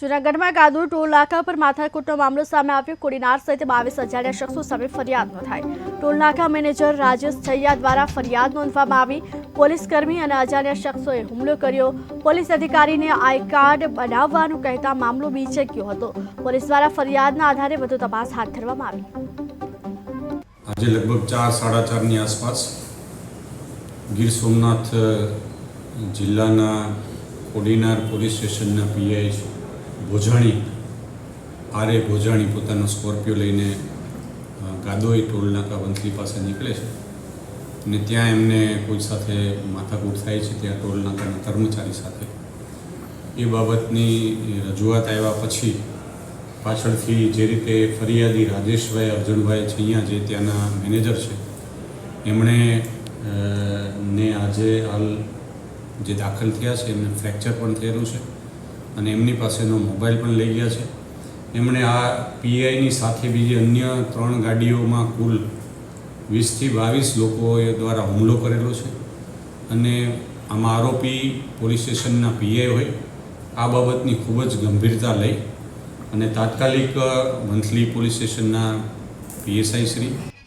જૂનાગઢમાં કાદુ ટોલ નાકા પર માથાકૂટનો મામલો સામે આવ્યો। કોડીનાર સહિત 22 અજાણ્યા શખ્સો સામે ફરિયાદ નોંધાઈ। ટોલ નાકા મેનેજર રાજેશ છૈયા દ્વારા ફરિયાદ નોંધવામાં આવી। પોલીસ કર્મી અને અજાણ્યા શખ્સોએ હુમલો કર્યો। પોલીસ અધિકારીને આઈ કાર્ડ બનાવવાનું કહેતા મામલો બીચક્યો હતો। પોલીસ દ્વારા ફરિયાદના આધારે વધુ તપાસ હાથ ધરવામાં આવી। આજે લગભગ 4-4:30 ની આસપાસ ગીર સોમનાથ જિલ્લાના કોડીનાર પોલીસ સ્ટેશનના પીઆઈ ભોજાણી આરે ભોજાણી પોતાનો સ્કોર્પિયો લઈને ગાદોઈ ટોલ નાકા વંથલી પાસે નીકળે છે અને ત્યાં એમને કોઈ સાથે માથાકૂટ થાય છે। ત્યાં ટોલ નાકાના કર્મચારી સાથે એ બાબતની રજૂઆત આવ્યા પછી પાછળથી જે રીતે ફરિયાદી રાજેશભાઈ અર્જુનભાઈ છૈયા જે ત્યાંના મેનેજર છે એમણે ને આજે હાલ જે દાખલ થયા છે એમને ફ્રેક્ચર પણ થયેલું છે અને એમની પાસેનો મોબાઈલ પણ લઈ ગયા છે। એમણે આ પીઆઈની સાથે બીજી અન્ય 3 ગાડીઓમાં કુલ 20થી 22 લોકોએ દ્વારા હુમલો કરેલો છે અને આમાં આરોપી પોલીસ સ્ટેશનના પીઆઈ હોય આ બાબતની ખૂબ જ ગંભીરતા લઈ અને તાત્કાલિક વંથલી પોલીસ સ્ટેશનના પીએસઆઈ શ્રી